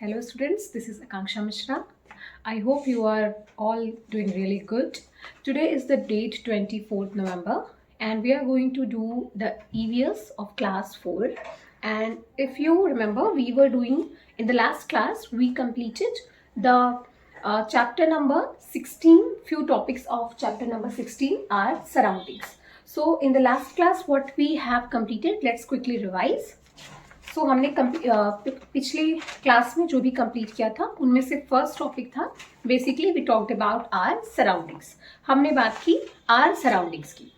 Hello students, this is Akanksha Mishra. I hope you are all doing really good. Today is the date 24th November and we are going to do the EVS of class 4. And if you remember, we were doing in the last class, we completed the chapter number 16. Few topics of chapter number 16 are surroundings. So in the last class, what we have completed, let's quickly revise. सो हमने पिछली class में जो भी complete किया था उनमें से first topic था basically we talked about our surroundings. हमने बात की आर सराउंडिंग्स की.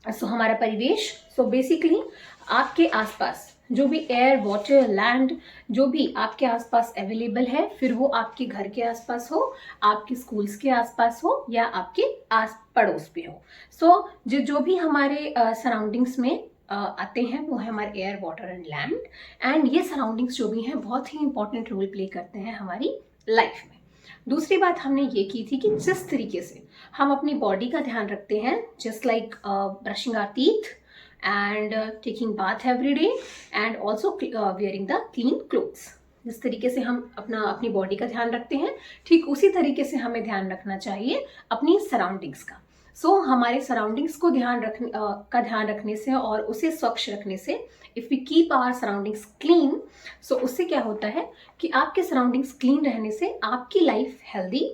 सो हमारा परिवेश, सो बेसिकली आपके आसपास जो भी एयर, वाटर, लैंड जो भी आपके आसपास अवेलेबल है, फिर वो आपके घर के आसपास हो, आपके स्कूल्स के आसपास हो या आपके आस पड़ोस पे हो. सो जो भी हमारे सराउंडिंग्स में आते हैं वो है हमारे air, water and land. And ये सराउंडिंग्स जो भी हैं बहुत ही इंपॉर्टेंट रोल प्ले करते हैं हमारी लाइफ में. दूसरी बात हमने ये की थी कि जिस तरीके से हम अपनी बॉडी का ध्यान रखते हैं, just like brushing our teeth and taking bath every day and also wearing the clean clothes. जिस तरीके से हम अपनी बॉडी का ध्यान रखते हैं, ठीक उसी तरीके से हमें ध्यान रखना चाहिए अपनी सराउंडिंग्स का. सो हमारे सराउंडिंग्स को ध्यान रखने से और उसे स्वच्छ रखने से, if we keep our surroundings clean, so उससे क्या होता है कि आपके सराउंडिंग्स क्लीन रहने से आपकी लाइफ हेल्दी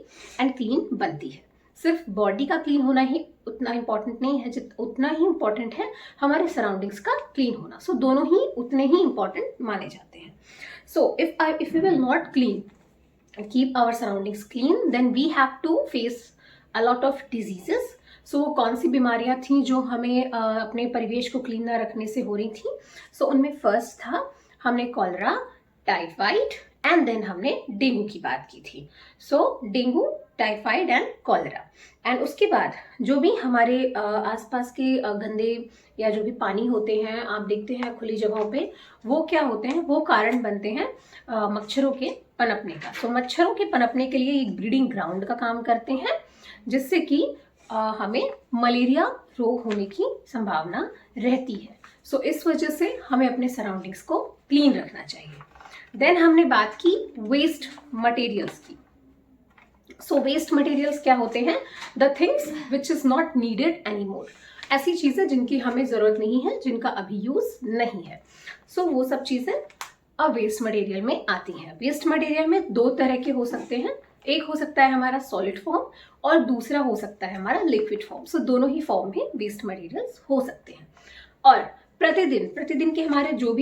एंड क्लीन बनती है. सिर्फ बॉडी का क्लीन होना ही उतना इम्पॉर्टेंट नहीं है, उतना ही इम्पॉर्टेंट है हमारे सराउंडिंग्स का क्लीन होना. सो दोनों ही उतने ही इम्पॉर्टेंट माने जाते हैं. So if we will not keep our surroundings clean, then we have to face a lot of diseases. So वो कौन सी बीमारियां थी जो हमें अपने परिवेश को क्लीन न रखने से हो रही थी. सो उनमें फर्स्ट था हमने कॉलरा, टाइफाइड एंड देन हमने डेंगू की बात की थी. So dengue, typhoid and cholera. And उसके बाद जो भी हमारे आसपास के गंदे या जो भी पानी होते हैं, आप देखते हैं खुली जगहों पे, वो क्या होते हैं, वो कारण बनते हैं मच्छरों के पनपने का. सो मच्छरों के पनपने के लिए एक ब्रीडिंग ग्राउंड का काम करते हैं, जिससे कि हमें मलेरिया रोग होने की संभावना रहती है. सो इस वजह से हमें अपने सराउंडिंग्स को क्लीन रखना चाहिए. देन हमने बात की वेस्ट मटेरियल्स की. सो वेस्ट मटेरियल्स क्या होते हैं? The things which is not needed any more. ऐसी चीजें जिनकी हमें जरूरत नहीं है, जिनका अभी यूज नहीं है. सो वो सब चीजें अब वेस्ट मटेरियल में आती हैं. वेस्ट मटेरियल में दो तरह के हो सकते हैं. एक हो सकता है हमारा सॉलिड फॉर्म और दूसरा हो सकता है हमारा लिक्विड फॉर्म. सो दोनों ही फॉर्म में वेस्ट मटेरियल्स हो सकते हैं. और प्रतिदिन के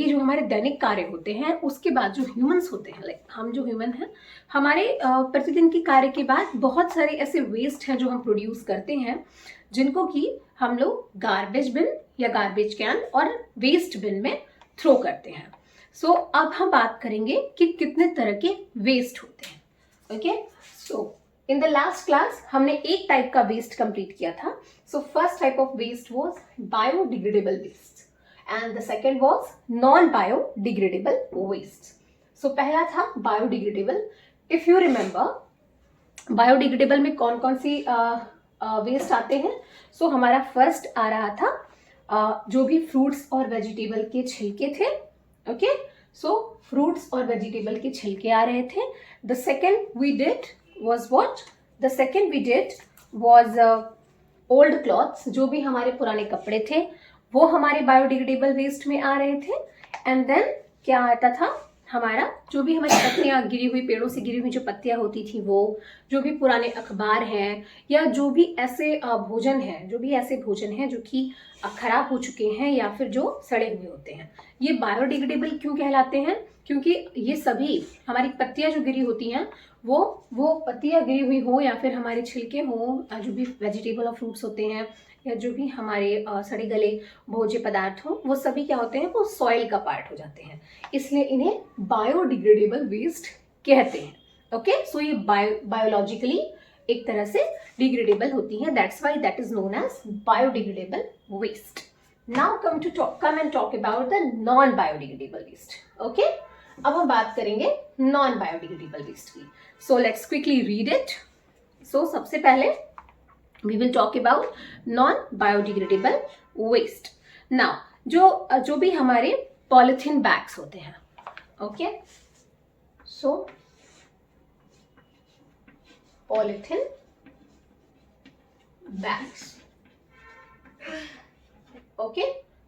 जो हमारे दैनिक कार्य होते हैं, उसके बाद जो ह्यूमंस होते हैं, लाइक हम जो ह्यूमन हैं, हमारे प्रतिदिन के कार्य के बाद बहुत सारे ऐसे वेस्ट हैं जो हम प्रोड्यूस करते हैं, जिनको कि हम लोग गार्बेज बिन या गार्बेज कैन और वेस्ट बिन में थ्रो करते हैं. सो अब हम बात करेंगे कि कितने तरह के वेस्ट होते हैं. Okay, so in the last class हमने एक टाइप का वेस्ट कंप्लीट किया था. So first type of waste was biodegradable waste and the second was non biodegradable waste. So पहला था biodegradable. If you remember, biodegradable में कौन कौन सी वेस्ट आते हैं? सो हमारा फर्स्ट आ रहा था जो भी फ्रूट्स और वेजिटेबल के छिलके थे. ओके, सो फ्रूट्स और वेजिटेबल के छिलके आ रहे थे. The second we did was what? The second we did was old cloths. जो भी हमारे पुराने कपड़े थे वो हमारे बायोडिग्रेडेबल वेस्ट में आ रहे थे. एंड देन क्या आता था हमारा, जो भी हमारी पत्तियां गिरी हुई, पेड़ों से गिरी हुई जो पत्तियां होती थी वो, जो भी पुराने अखबार हैं, या जो भी ऐसे भोजन हैं जो कि खराब हो चुके हैं या फिर जो सड़े हुए होते हैं. ये बायोडिग्रेडेबल क्यों कहलाते हैं? क्योंकि ये सभी हमारी पत्तियां जो गिरी होती हैं, वो पत्तियां गिरी हुई हो या फिर हमारे छिलके हो, जो भी वेजिटेबल और फ्रूट्स होते हैं, या जो भी हमारे सड़े गले भोज्य पदार्थ हो, वो सभी क्या होते हैं, वो सॉइल का पार्ट हो जाते हैं. इसलिए इन्हें बायोडिग्रेडेबल वेस्ट कहते हैं. ओके, सो ये बायोलॉजिकली एक तरह से डिग्रेडेबल होती है. That's why that is known as biodegradable waste. Now come and talk about the non biodegradable waste. Okay, अब हम बात करेंगे नॉन बायोडिग्रेडेबल वेस्ट की. So let's quickly read it. So सबसे पहले we will talk about non-biodegradable waste. Now, जो भी हमारे पॉलिथीन बैग्स होते हैं, ओके, सो पॉलिथीन बैग्स। ओके,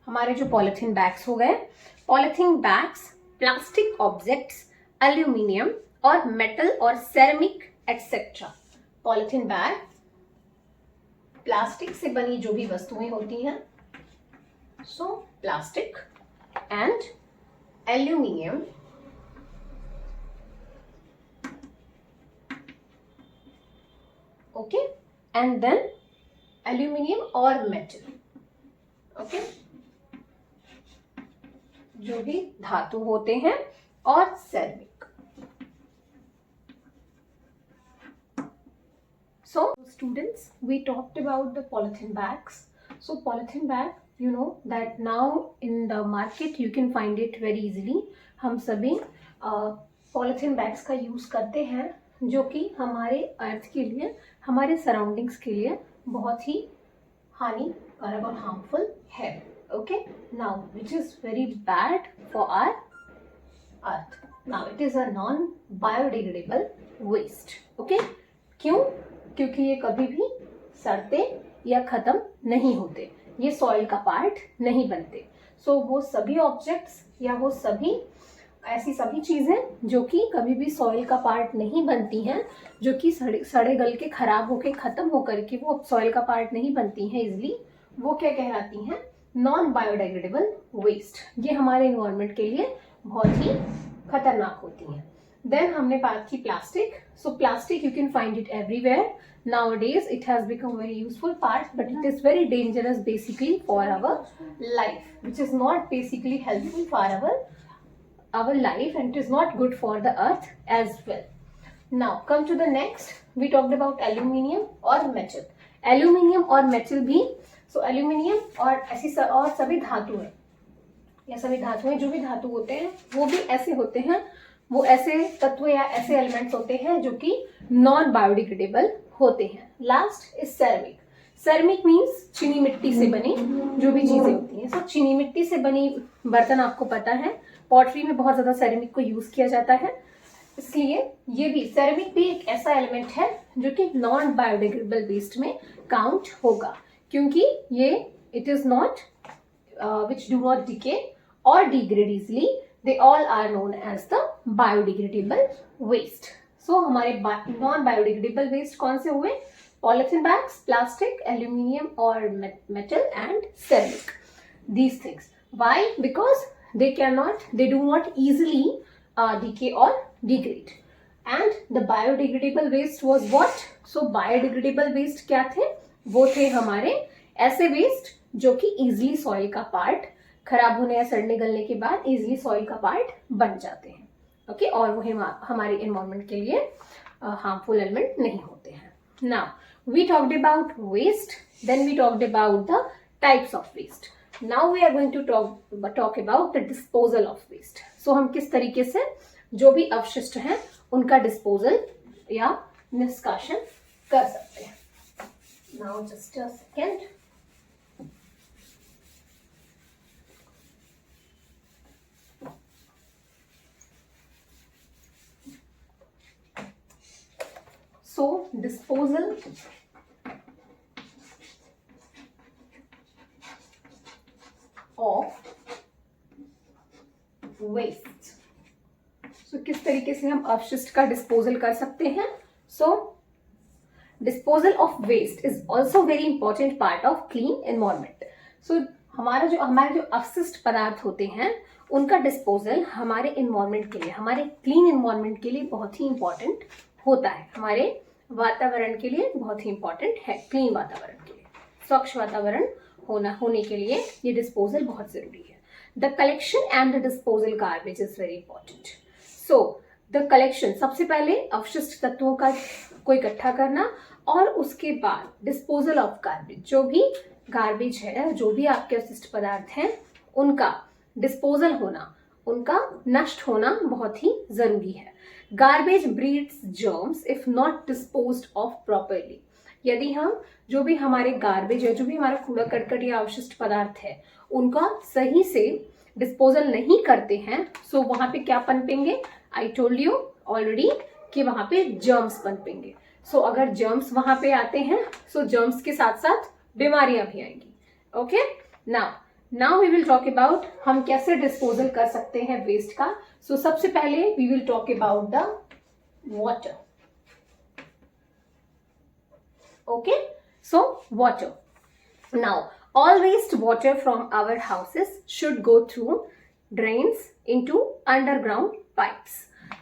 हमारे जो पॉलिथीन बैग्स हो गए, polythene bags plastic objects, aluminium और मेटल और ceramic etcetera. Polythene bag plastic से बनी जो भी वस्तुएं होती हैं, सो plastic and aluminium okay, and then aluminium और मेटल। ओके, जो भी धातु होते हैं, और ceramic. So students, we talked about the polythene bags. So polythene bag, you know that now in the market you can find it very easily. हम सभी polythene bags का यूज करते हैं, जो कि हमारे अर्थ के लिए, हमारे सराउंडिंग्स के लिए बहुत ही हानिकारक और हार्मफुल है। Okay, now which is very bad for our earth. Now it is a non biodegradable waste. Okay, क्यों? क्योंकि ये कभी भी सड़ते या खत्म नहीं होते, ये सॉइल का पार्ट नहीं बनते। सो वो सभी ऑब्जेक्ट्स या वो सभी ऐसी सभी चीजें जो कि कभी भी सॉइल का पार्ट नहीं बनती हैं, जो कि सड़े गल के खराब होके खत्म होकर के वो सॉइल का पार्ट नहीं बनती हैं इजिली, वो क्या कहलाती हैं? Non biodegradable waste. ये हमारे एनवायरनमेंट के लिए बहुत ही खतरनाक होती हैं। देन हमने बात की plastic. So plastic you can find it everywhere nowadays. It has become very useful part, but it is very dangerous basically for our life, which is not basically helpful for our life, and it is not good for the earth as well. Now come to the next. We talked about aluminium और metal. Aluminium और metal भी, so aluminium और ऐसी और सभी धातु है, या सभी धातुएं, जो भी धातु होते हैं वो भी ऐसे होते हैं, वो ऐसे तत्व या ऐसे एलिमेंट्स होते हैं जो कि नॉन बायोडिग्रेडेबल होते हैं। Last is ceramic. Ceramic means चीनी मिट्टी से बनी जो भी चीजें होती हैं। सो चीनी मिट्टी से बनी बर्तन आपको पता है, पॉटरी में बहुत ज्यादा सेरेमिक को यूज किया जाता है, इसलिए ये भी सेरेमिक भी एक ऐसा एलिमेंट है जो कि नॉन बायोडिग्रेडेबल वेस्ट में काउंट होगा, क्योंकि ये it is not which do not decay or degrade easily. They all are known as the biodegradable waste. So हमारे नॉन बायोडिग्रेडेबल वेस्ट कौन से हुए? पॉलिथीन बैग्स, प्लास्टिक, एल्यूमिनियम और metal and ceramic. These things. Why? Because they do not easily decay or degrade. And the biodegradable waste was what? So biodegradable waste क्या थे? वो थे हमारे ऐसे वेस्ट जो कि इजिली सॉइल का पार्ट, खराब होने या सड़ने गलने के बाद इजिली सॉइल का पार्ट बन जाते हैं। ओके, और वो हमारे एनवायरनमेंट के लिए हार्मफुल एलिमेंट नहीं होते हैं। Now we talked about waste, then we talked about the types of waste. Now we are going to talk about the disposal of waste. So हम किस तरीके से जो भी अवशिष्ट हैं उनका डिस्पोजल या निष्कासन कर सकते हैं। Now just a second. So disposal of waste. So किस तरीके से हम अवशिष्ट का डिस्पोजल कर सकते हैं? So disposal of waste is also very important part of clean environment. So हमारे जो अवशिष्ट पदार्थ होते हैं उनका डिस्पोजल हमारे एनवायरनमेंट के लिए, हमारे क्लीन एनवायरनमेंट के लिए बहुत ही इंपॉर्टेंट होता है, हमारे वातावरण के लिए बहुत ही इंपॉर्टेंट है। क्लीन वातावरण के लिए, स्वच्छ वातावरण होने के लिए ये डिस्पोजल बहुत जरूरी है। The collection and the disposal garbage is very important. So the collection, सबसे पहले अवशिष्ट तत्वों का को इकट्ठा करना, और उसके बाद डिस्पोजल ऑफ गार्बेज, जो भी गार्बेज है, जो भी आपके अवशिष्ट पदार्थ हैं उनका डिस्पोजल होना, उनका नष्ट होना बहुत ही जरूरी है। Garbage breeds germs if not disposed of properly. यदि हम जो भी हमारे गार्बेज है, जो भी हमारा कूड़ा करकट या अवशिष्ट पदार्थ है, उनका सही से डिस्पोजल नहीं करते हैं, सो वहां पे क्या पनपेंगे? आई टोल्ड यू, ऑलरेडी कि वहां पे जर्म्स पनपेंगे। सो अगर जर्म्स वहां पे आते हैं, सो जर्म्स के साथ साथ बीमारियां भी आएंगी। Okay, now we will talk about हम कैसे डिस्पोजल कर सकते हैं वेस्ट का। सो सबसे पहले we will talk about the water. Okay, so water, now all waste water from our houses should go through drains into underground pipes.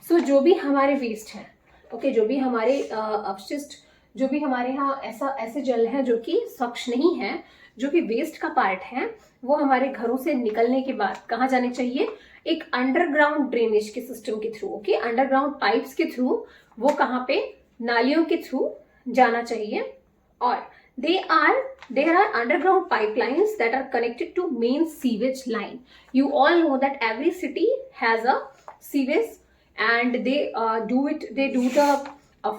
So जो भी हमारे वेस्ट हैं, ओके, जो भी हमारे अपशिष्ट, जो भी हमारे यहाँ ऐसे जल है जो कि स्वच्छ नहीं है, जो भी वेस्ट का पार्ट है, वो हमारे घरों से निकलने के बाद कहाँ जाने चाहिए? एक अंडरग्राउंड ड्रेनेज के सिस्टम के थ्रू, ओके, अंडरग्राउंड पाइप्स के थ्रू, वो कहाँ पे? नालियों के थ्रू जाना चाहिए। और there are underground pipelines that are connected to main sewage line. You all know that every city has a sewage, and they do the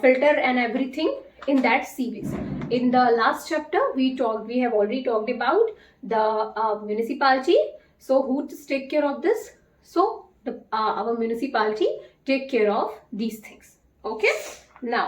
filter and everything in that sewage. In the last chapter we have already talked about the municipality. So who take care of this? So our municipality take care of these things. Okay, now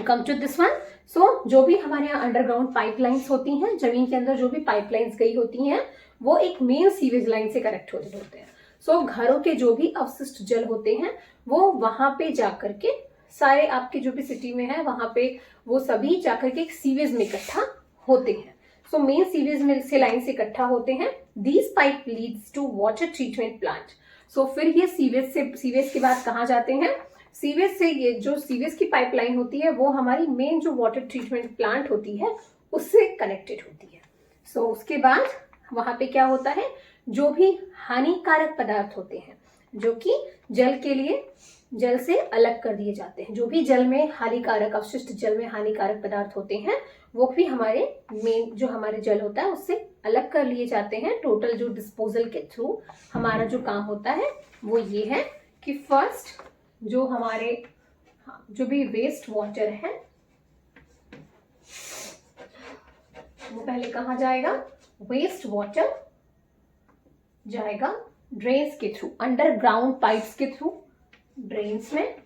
come to this one. सो जो भी हमारे यहाँ underground pipelines होती हैं, जमीन के अंदर जो भी पाइपलाइंस गई होती हैं, वो एक मेन सीवेज लाइन से कनेक्ट होते हैं। सो घरों के जो भी अवशिष्ट जल होते हैं वो वहां पे जाकर के, सारे आपके जो भी सिटी में है वहां पे वो सभी जाकर के एक सीवेज में इकट्ठा होते हैं। सो मेन सीवेज में से लाइन से इकट्ठा होते हैं। These pipe leads to water treatment plant. So फिर ये सीवेज के बाद कहाँ जाते हैं? सीवेज से, ये जो सीवेज की पाइपलाइन होती है वो हमारी मेन जो वाटर ट्रीटमेंट प्लांट होती है उससे कनेक्टेड होती है। सो उसके बाद वहां पे क्या होता है? जो भी हानिकारक पदार्थ होते हैं जो कि जल के लिए जल से अलग कर दिए जाते हैं, जो भी जल में हानिकारक, अपशिष्ट जल में हानिकारक पदार्थ होते हैं, वो भी हमारे मेन जो हमारे जल होता है उससे अलग कर लिए जाते हैं। टोटल जो डिस्पोजल के थ्रू हमारा जो काम होता है वो ये है कि फर्स्ट जो हमारे जो भी वेस्ट वाटर है वो पहले कहाँ जाएगा? वेस्ट वाटर जाएगा ड्रेन्स के थ्रू, अंडरग्राउंड पाइप्स के थ्रू ड्रेन्स में।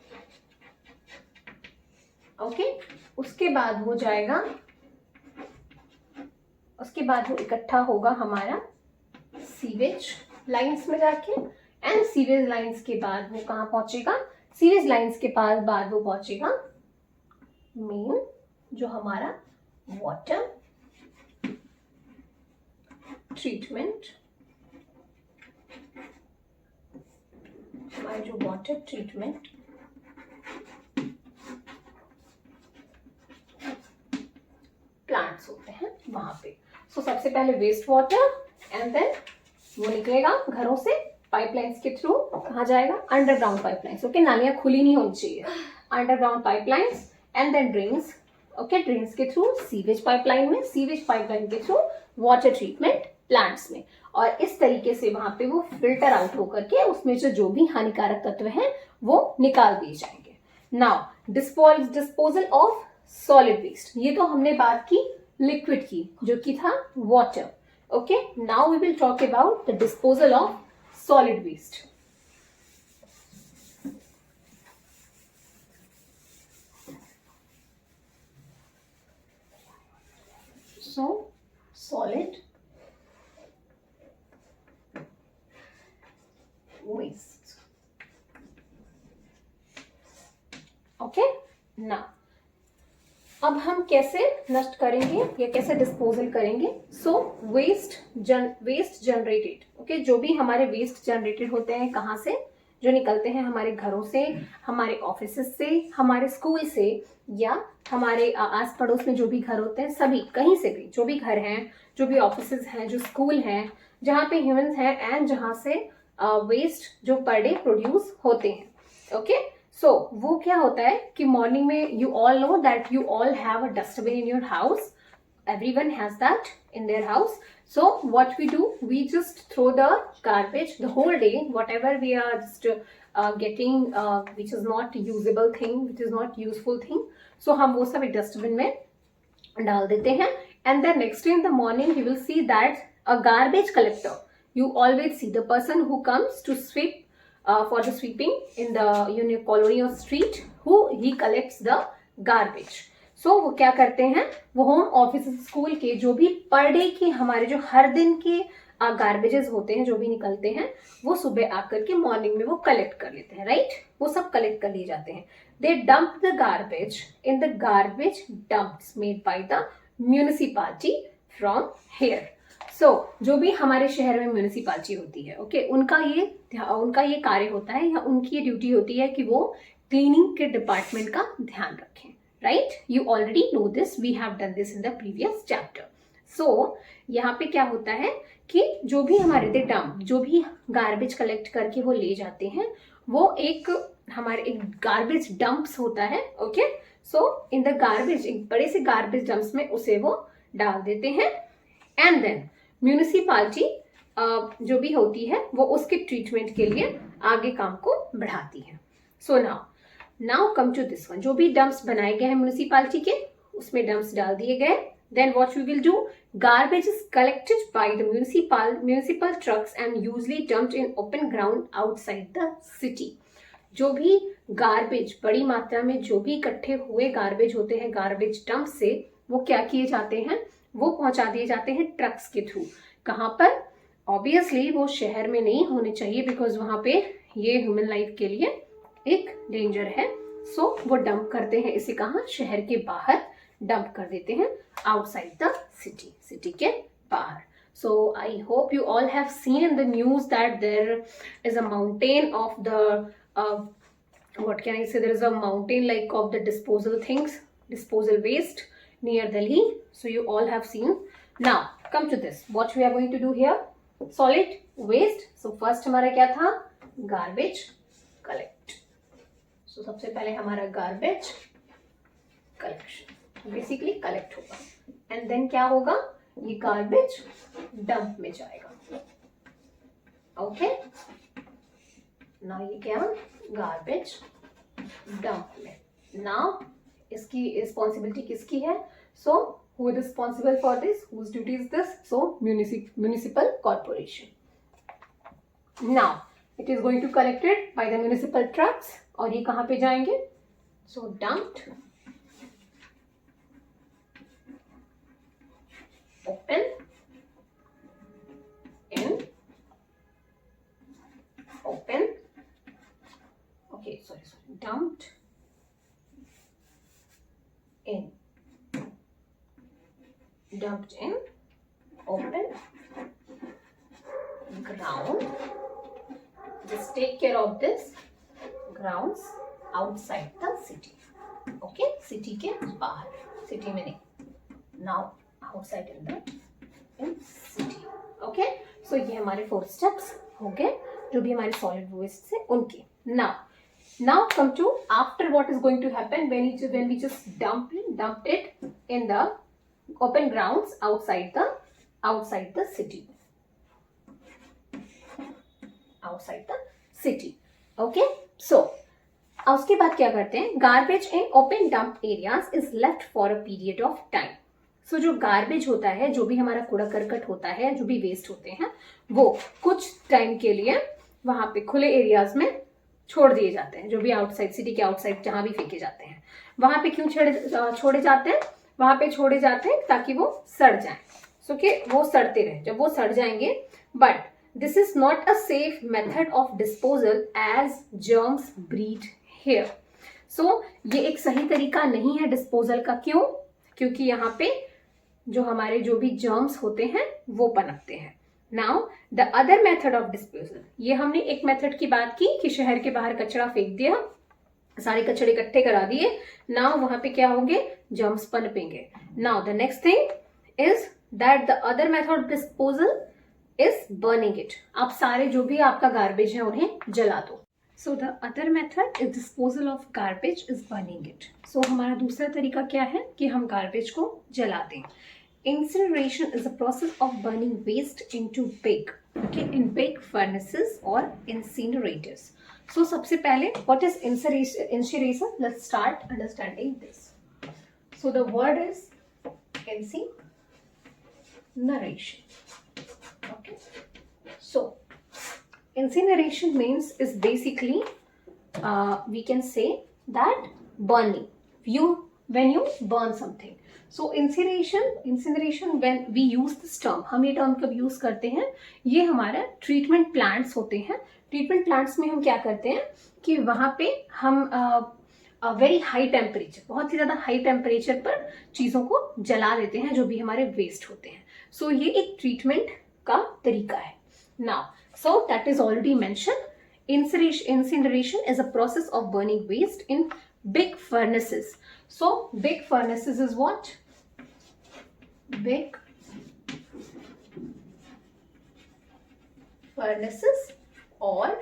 ओके, उसके बाद वो जाएगा, उसके बाद वो इकट्ठा होगा हमारा सीवेज लाइंस में जाके, एंड सीवेज लाइंस के बाद वो कहाँ पहुंचेगा? सीवेज लाइंस के पास बाद वो पहुंचेगा मेन जो हमारा वाटर ट्रीटमेंट, हमारे जो वाटर ट्रीटमेंट प्लांट्स होते हैं वहां पे। सो सबसे पहले वेस्ट वाटर, एंड देन वो निकलेगा घरों से पाइपलाइंस के थ्रू, कहाँ जाएगा? Underground pipelines. ओके, नालियां खुली नहीं होनी चाहिए, underground pipelines, and then drains. Okay, drains के थ्रू सीवेज पाइपलाइन में, सीवेज पाइपलाइन के थ्रू वाटर ट्रीटमेंट प्लांट्स में, और इस तरीके से वहां पे वो फिल्टर आउट होकर के उसमें जो भी हानिकारक तत्व हैं वो निकाल दिए जाएंगे। Now disposal of solid waste, ये तो हमने बात की लिक्विड की जो कि था water. Okay, now we will talk about the disposal of solid waste. So solid waste. Okay, now अब हम कैसे नष्ट करेंगे या कैसे डिस्पोजल करेंगे? सो वेस्ट जनरेटेड, ओके, जो भी हमारे वेस्ट जनरेटेड होते हैं कहाँ से? जो निकलते हैं हमारे घरों से, हमारे ऑफिसेस से, हमारे स्कूल से, या हमारे आस पड़ोस में जो भी घर होते हैं, सभी कहीं से भी जो भी घर हैं, जो भी ऑफिसेस हैं, जो स्कूल हैं, जहाँ पे ह्यूमंस हैं, एंड जहाँ से वेस्ट जो पर डे प्रोड्यूस होते हैं। ओके, सो वो क्या होता है कि मॉर्निंग में you all know that you all have a dustbin in your house, everyone has that in their house. So what we do, we just throw the garbage the whole day, whatever we are just getting which is not usable thing, which is not useful thing, so हम वो सब एक dustbin में डाल देते हैं, and then next day in the morning you will see that a garbage collector, you always see the person who comes to sweep for the sweeping in the colony or street, who he collects the garbage. So वो क्या करते हैं, वो home office school के जो भी per day के हमारे जो हर दिन के गार्बेजेस होते हैं जो भी निकलते हैं, वो सुबह आकर के मॉर्निंग में वो कलेक्ट कर लेते हैं, राइट? वो सब कलेक्ट कर लिए जाते हैं. They dump the garbage in the garbage dumps made by the municipality from here. So जो भी हमारे शहर में म्यूनिसिपालिटी होती है, ओके, उनका ये कार्य होता है या उनकी ये ड्यूटी होती है कि वो क्लीनिंग के डिपार्टमेंट का ध्यान रखें, right? You already know this, we have done this in the previous chapter. So यहाँ पे क्या होता है कि जो भी हमारे डंप, जो भी गार्बेज कलेक्ट करके वो ले जाते हैं, वो एक गार्बेज डंप्स होता है, okay. So in the garbage, एक बड़े से गार्बेज डंप्स में उसे वो डाल देते हैं. एंड देन म्यूनिसिपालिटी जो भी होती है वो उसके ट्रीटमेंट के लिए आगे काम को बढ़ाती है. So now come to this one. जो भी डंप्स बनाए गए हैं म्यूनिसिपालिटी के, उसमें डंप्स डाल दिए गए. Then what we will do? Garbage is collected by the municipal trucks and usually dumped in open ground outside the city. जो भी गार्बेज बड़ी मात्रा में जो भी इकट्ठे हुए गार्बेज होते हैं गार्बेज डंप से, वो क्या किए जाते हैं, वो पहुंचा दिए जाते हैं ट्रक्स के थ्रू. कहाँ पर? ऑब्वियसली वो शहर में नहीं होने चाहिए, बिकॉज वहां पे ये ह्यूमन लाइफ के लिए एक डेंजर है. सो वो डंप करते हैं इसे कहाँ? शहर के बाहर डंप कर देते हैं, आउटसाइड द सिटी के बाहर. So I hope you all have seen in the news that there is a mountain of the what can I say, there is a mountain like of the disposal waste near Delhi. So you all have seen. Now come to this, what we are going to do here, solid waste. So first हमारा क्या था? Garbage collect. So सबसे पहले हमारा garbage collection basically collect होगा, and then क्या होगा, ये गार्बेज डंप में जाएगा. ओके, नाउ ये क्या? गार्बेज डंप में. नाउ इसकी रिस्पॉन्सिबिलिटी किसकी है? So who is responsible for this, whose duty is this? So municipal corporation. Now it is going to collected by the municipal trucks, और ये कहाँ पे जाएंगे? So dumped open in dumped in open ground. Just take care of this grounds outside the city. Okay, city के बाहर, city में नहीं. Now outside in city. Okay, so ये हमारे 4 steps हो गए जो भी हमारे solid waste से उनके. Now come to after what is going to happen when we just dumped it in the open grounds outside the city. Okay, so उसके बाद क्या करते हैं? Garbage in open dump areas is left for a period of time. सो जो garbage होता है, जो भी हमारा कूड़ा करकट होता है, जो भी वेस्ट होते हैं, वो कुछ टाइम के लिए वहां पे खुले एरियाज में छोड़ दिए जाते हैं. जो भी आउटसाइड, सिटी के आउटसाइड जहां भी फेंके जाते हैं, वहां पे क्यों छोड़े जाते हैं? वहां पे छोड़े जाते हैं ताकि वो सड़ जाए. सो कि वो सड़ते रहे. जब वो सड़ जाएंगे, but this is not a safe method of disposal as germs breed here. So ये एक सही तरीका नहीं है डिस्पोजल का. क्यों? क्योंकि यहाँ पे जो हमारे जो भी जर्म्स होते हैं वो पनपते हैं. Now the other method of disposal, ये हमने एक मेथड की बात की कि शहर के बाहर कचरा फेंक दिया, सारे कचरे इकट्ठे करा दिए. नाउ वहां पे क्या होंगे? जर्म्स पनपेंगे. Now the next thing is that the other method of disposal is burning it. आप सारे जो भी आपका गार्बेज है उन्हें जला दो. So the other method is disposal of garbage is burning it. So हमारा दूसरा तरीका क्या है कि हम गार्बेज को जला दें. Incineration is a process of burning waste into in big furnaces or incinerators. So सबसे पहले what is incineration? Let's start understanding this. So the word is incineration. Okay. So Incineration means is basically we can say that burning. When you burn something. So incineration when we use this term, हम ये term कब use करते हैं, ये हमारा treatment plants होते हैं. Treatment plants में हम क्या करते हैं कि वहाँ पे हम वेरी हाई टेम्परेचर, बहुत ही ज़्यादा हाई टेम्परेचर पर चीज़ों को जला देते हैं जो भी हमारे वेस्ट होते हैं. सो ये एक ट्रीटमेंट का तरीका है. Now so that is already mentioned. Incineration is a process of burning waste in big furnaces. So big furnaces is what? Big furnaces or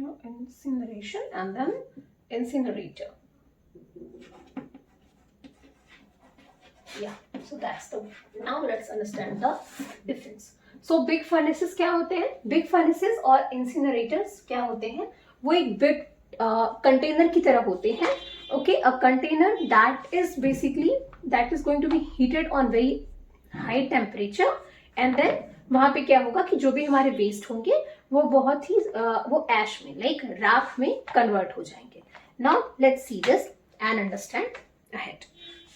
incineration and then incinerator. Yeah, so that's the. Now let's understand the difference. So big furnaces क्या होते हैं? Big furnaces और incinerators क्या होते हैं? वो एक big container की तरह होते हैं. Okay, a container that is basically going to be heated on very high temperature and then वहाँ पे क्या होगा कि जो भी हमारे वेस्ट होंगे वो बहुत ही वो ऐश में लाइक राख में कन्वर्ट हो जाएंगे. Now let's see this and understand ahead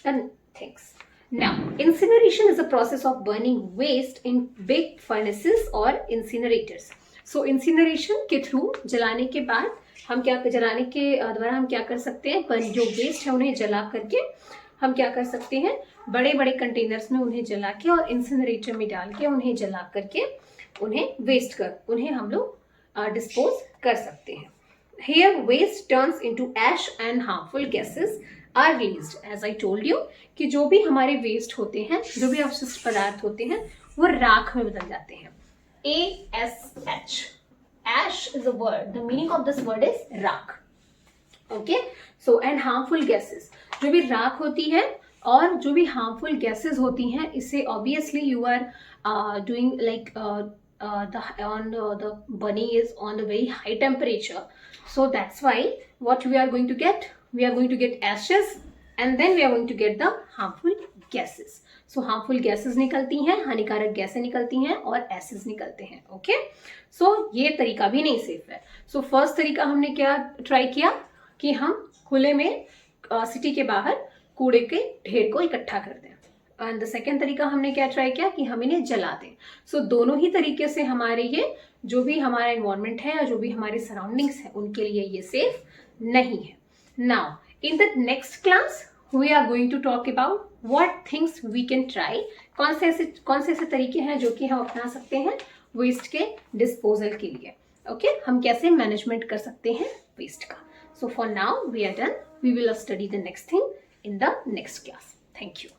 the things. Now, incineration is a process of burning waste in big furnaces or incinerators. So, incineration के थ्रू जलाने के बाद हम क्या जलाने के द्वारा हम क्या कर सकते हैं, पर जो वेस्ट है उन्हें जला करके हम क्या कर सकते हैं, बड़े बड़े कंटेनर्स में उन्हें जला के और इंसिनरेटर में डाल के उन्हें जला करके उन्हें हम लोग डिस्पोज कर सकते हैं. Here waste turns into ash and harmful gases are released. As I told you कि जो भी हमारे वेस्ट होते हैं, जो भी अवशिष्ट पदार्थ होते हैं वो राख में बदल जाते हैं. ASH. Ash is a word. The meaning of this word is राख. Okay. So and harmful gases. जो भी राख होती है और जो भी harmful gases होती हैं, इससे obviously you are doing like the burning is on a very high temperature. So that's why what we are going to get, we are going to get ashes and then we are going to get the harmful gases. So harmful gases निकलती हैं, हानिकारक गैसें निकलती हैं और acids निकलते हैं. Okay, सो ये तरीका भी नहीं सेफ है. सो फर्स्ट तरीका हमने क्या ट्राई किया कि हम खुले में सिटी के बाहर कूड़े के ढेर को इकट्ठा कर दें. एंड द सेकेंड तरीका हमने क्या ट्राई किया कि हम इन्हें जला दें. सो दोनों ही तरीके से हमारे ये जो भी हमारा इन्वायरमेंट है या जो भी हमारे सराउंडिंग्स है उनके लिए ये सेफ नहीं है. Now in the next class we are going to talk about what things we can try. कौन से ऐसे तरीके हैं जो कि हम अपना सकते हैं वेस्ट के डिस्पोजल के लिए. ओके, हम कैसे मैनेजमेंट कर सकते हैं वेस्ट का. So for now we are done. We will study the next thing in the next class. Thank you.